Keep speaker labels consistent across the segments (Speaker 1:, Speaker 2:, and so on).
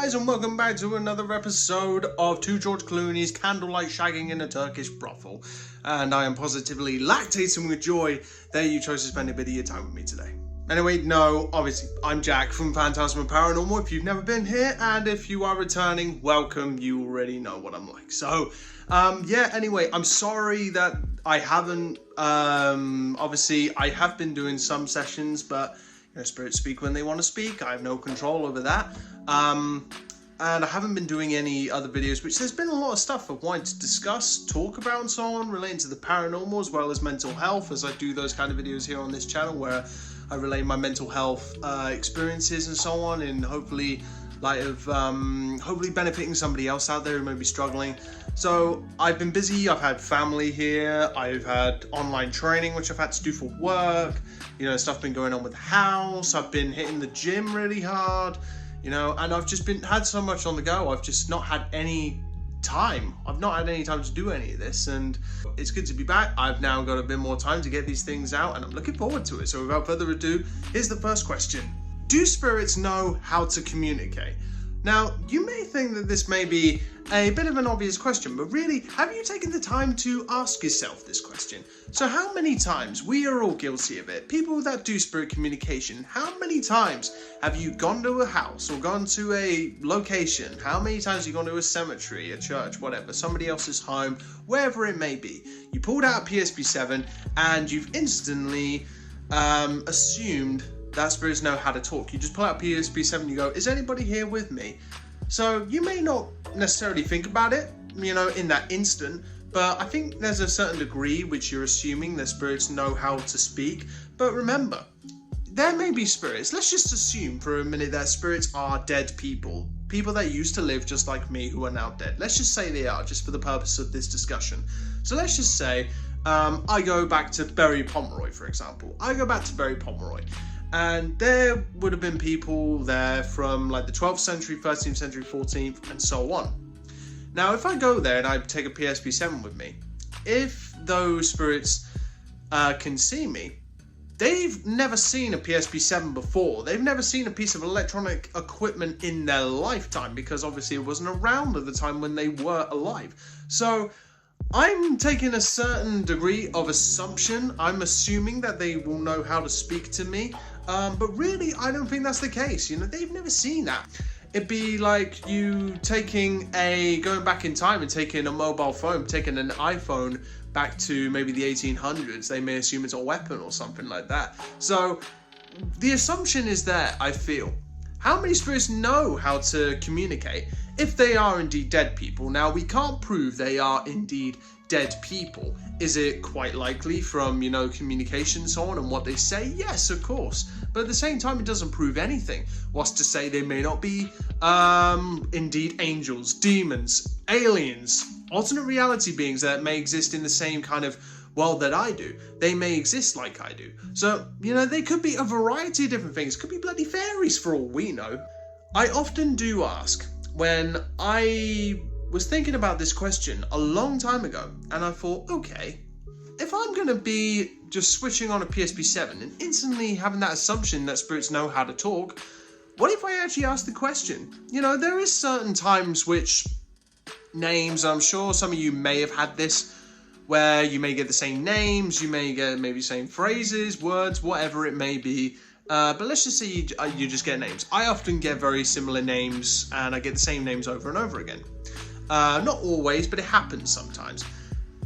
Speaker 1: guys, and welcome back to another episode of Two George Clooney's Candlelight Shagging in a Turkish Brothel. And I am positively lactating with joy that you chose to spend a bit of your time with me today. Anyway, no, obviously, I'm Jack from Phantasm Paranormal, if you've never been here, and if you are returning, welcome, you already know what I'm like. So, anyway, I'm sorry that I haven't, obviously, I have been doing some sessions, but spirits speak when they want to speak. I have no control over that. And I haven't been doing any other videos, which there's been a lot of stuff I've wanted to discuss, talk about, and so on, relating to the paranormal as well as mental health, as I do those kind of videos here on this channel where I relay my mental health experiences and so on, in hopefully light of hopefully benefiting somebody else out there who may be struggling. So I've been busy, I've had family here, I've had online training which I've had to do for work, stuff been going on with the house, I've been hitting the gym really hard, and I've just had so much on the go. I've just not had any time. I've not had any time to do any of this, and it's good to be back. I've now got a bit more time to get these things out, and I'm looking forward to it. So without further ado, here's the first question. Do spirits know how to communicate? Now, you may think that this may be a bit of an obvious question, but really, have you taken the time to ask yourself this question? So how many times, we are all guilty of it, people that do spirit communication, how many times have you gone to a house or gone to a location? How many times have you gone to a cemetery, a church, whatever, somebody else's home, wherever it may be? You pulled out a PSP-7 and you've instantly assumed that spirits know how to talk. You just pull out PSP-7 and you go, is anybody here with me? So you may not necessarily think about it, in that instant, but I think there's a certain degree which you're assuming that spirits know how to speak. But remember, there may be spirits, let's just assume for a minute that spirits are dead people that used to live just like me who are now dead. Let's just say they are, just for the purpose of this discussion. So let's just say, I go back to Bury Pomeroy, for example. I go back to Bury Pomeroy. And there would have been people there from like the 12th century, 13th century, 14th, and so on. Now, if I go there and I take a PSP-7 with me, if those spirits can see me, they've never seen a PSP-7 before. They've never seen a piece of electronic equipment in their lifetime, because obviously it wasn't around at the time when they were alive. So I'm taking a certain degree of assumption. I'm assuming that they will know how to speak to me. But really, I don't think that's the case. They've never seen that. It'd be like you going back in time and taking a mobile phone, taking an iPhone back to maybe the 1800s. They may assume it's a weapon or something like that. So the assumption is there, I feel. How many spirits know how to communicate if they are indeed dead people? Now, we can't prove they are indeed dead people. Is it quite likely from, communication and so on and what they say? Yes, of course. But at the same time, it doesn't prove anything. What's to say they may not be, indeed angels, demons, aliens, alternate reality beings that may exist in the same kind of world that I do. They may exist like I do. So, they could be a variety of different things. Could be bloody fairies for all we know. I often do ask, when I was thinking about this question a long time ago, and I thought, okay, if I'm going to be just switching on a PSP-7 and instantly having that assumption that spirits know how to talk, what if I actually ask the question? There is certain times which names, I'm sure some of you may have had this, where you may get the same names, you may get maybe same phrases, words, whatever it may be. But let's just say you just get names. I often get very similar names, and I get the same names over and over again. Not always, but it happens sometimes.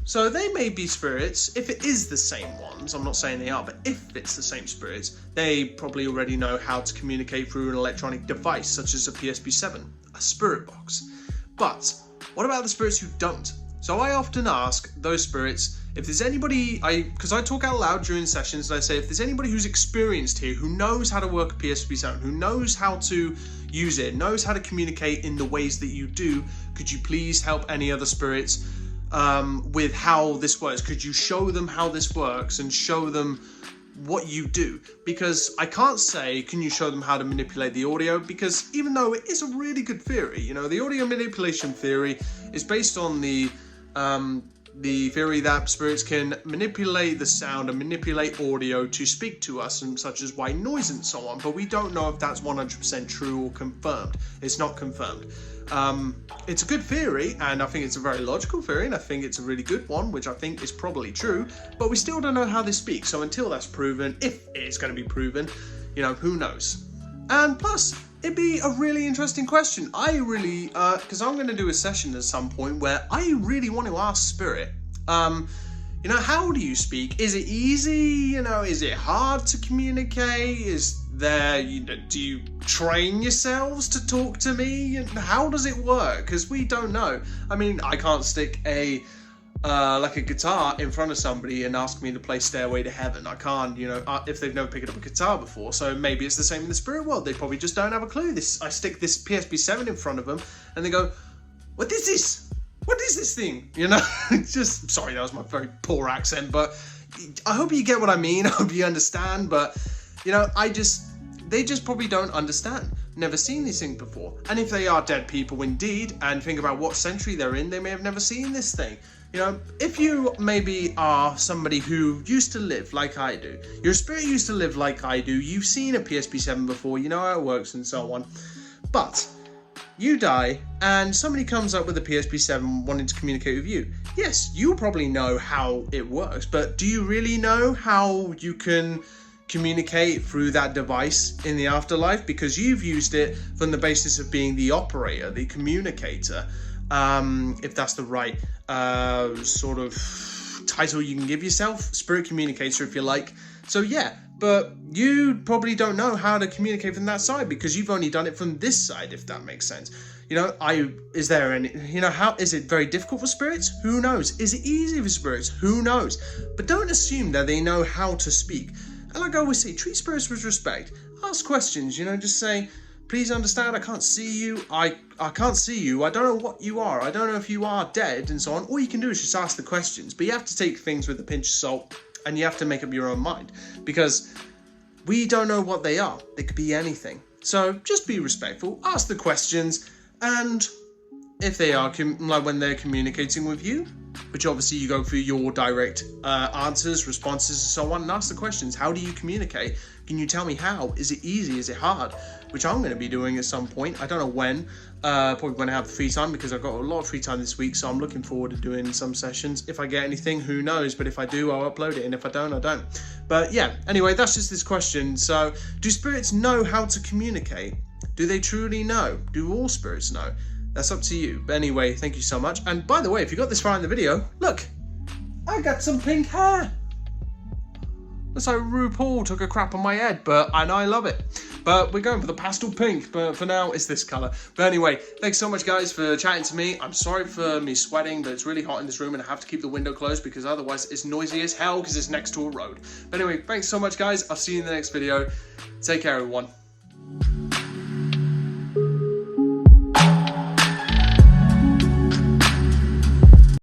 Speaker 1: So they may be spirits, if it is the same ones, I'm not saying they are, but if it's the same spirits, they probably already know how to communicate through an electronic device, such as a PSP-7, a spirit box. But what about the spirits who don't? So I often ask those spirits, if there's anybody, because I talk out loud during sessions, and I say, if there's anybody who's experienced here, who knows how to work a PSP-7, who knows how to use it, knows how to communicate in the ways that you do, could you please help any other spirits with how this works? Could you show them how this works and show them what you do? Because I can't say, can you show them how to manipulate the audio? Because even though it is a really good theory, the audio manipulation theory is based on the the theory that spirits can manipulate the sound and manipulate audio to speak to us, and such as white noise and so on, but we don't know if that's 100% true or confirmed. It's not confirmed. It's a good theory, and I think it's a very logical theory, and I think it's a really good one, which I think is probably true, but we still don't know how they speak. So until that's proven, if it's going to be proven, you know, who knows? And plus, it'd be a really interesting question. I really, because I'm going to do a session at some point where I really want to ask Spirit, you know, how do you speak? Is it easy? You know, is it hard to communicate? Is there, you know, do you train yourselves to talk to me? And how does it work? Because we don't know. I mean, I can't stick like a guitar in front of somebody and ask me to play Stairway to Heaven. I can't, you know, if they've never picked up a guitar before. So maybe it's the same in the spirit world. They probably just don't have a clue. I stick this PSP-7 in front of them and they go, what is this? What is this thing? You know, just, sorry, that was my very poor accent, but I hope you get what I mean. I hope you understand, but, you know, they just probably don't understand. Never seen these things before. And if they are dead people indeed, and think about what century they're in, they may have never seen this thing. You know, if you maybe are somebody who used to live like I do, your spirit used to live like I do, you've seen a PSP-7 before, you know how it works and so on, but you die and somebody comes up with a PSP-7 wanting to communicate with you. Yes, you probably know how it works, but do you really know how you can communicate through that device in the afterlife? Because you've used it from the basis of being the operator, the communicator, if that's the right sort of title you can give yourself, spirit communicator if you like. So yeah, but you probably don't know how to communicate from that side because you've only done it from this side, if that makes sense. You know, is there any, you know, how is it very difficult for spirits? Who knows? Is it easy for spirits? Who knows? But don't assume that they know how to speak. And like I always say, treat spirits with respect. Ask questions, you know, just say, please understand, I can't see you. I can't see you. I don't know what you are. I don't know if you are dead and so on. All you can do is just ask the questions. But you have to take things with a pinch of salt and you have to make up your own mind because we don't know what they are. They could be anything. So just be respectful, ask the questions, and if they are, like when they're communicating with you, which obviously you go through your direct answers, responses, and so on, and ask the questions. How do you communicate? Can you tell me how? Is it easy? Is it hard? Which I'm going to be doing at some point. I don't know when. Probably when I have the free time because I've got a lot of free time this week, so I'm looking forward to doing some sessions. If I get anything, who knows? But if I do, I'll upload it, and if I don't, I don't. But yeah, anyway, that's just this question. So, do spirits know how to communicate? Do they truly know? Do all spirits know? That's up to you. But anyway, thank you so much. And by the way, if you got this far in the video, look, I got some pink hair. Looks like RuPaul took a crap on my head, but I know I love it. But we're going for the pastel pink, but for now, it's this colour. But anyway, thanks so much, guys, for chatting to me. I'm sorry for me sweating, but it's really hot in this room, and I have to keep the window closed because otherwise it's noisy as hell because it's next to a road. But anyway, thanks so much, guys. I'll see you in the next video. Take care, everyone.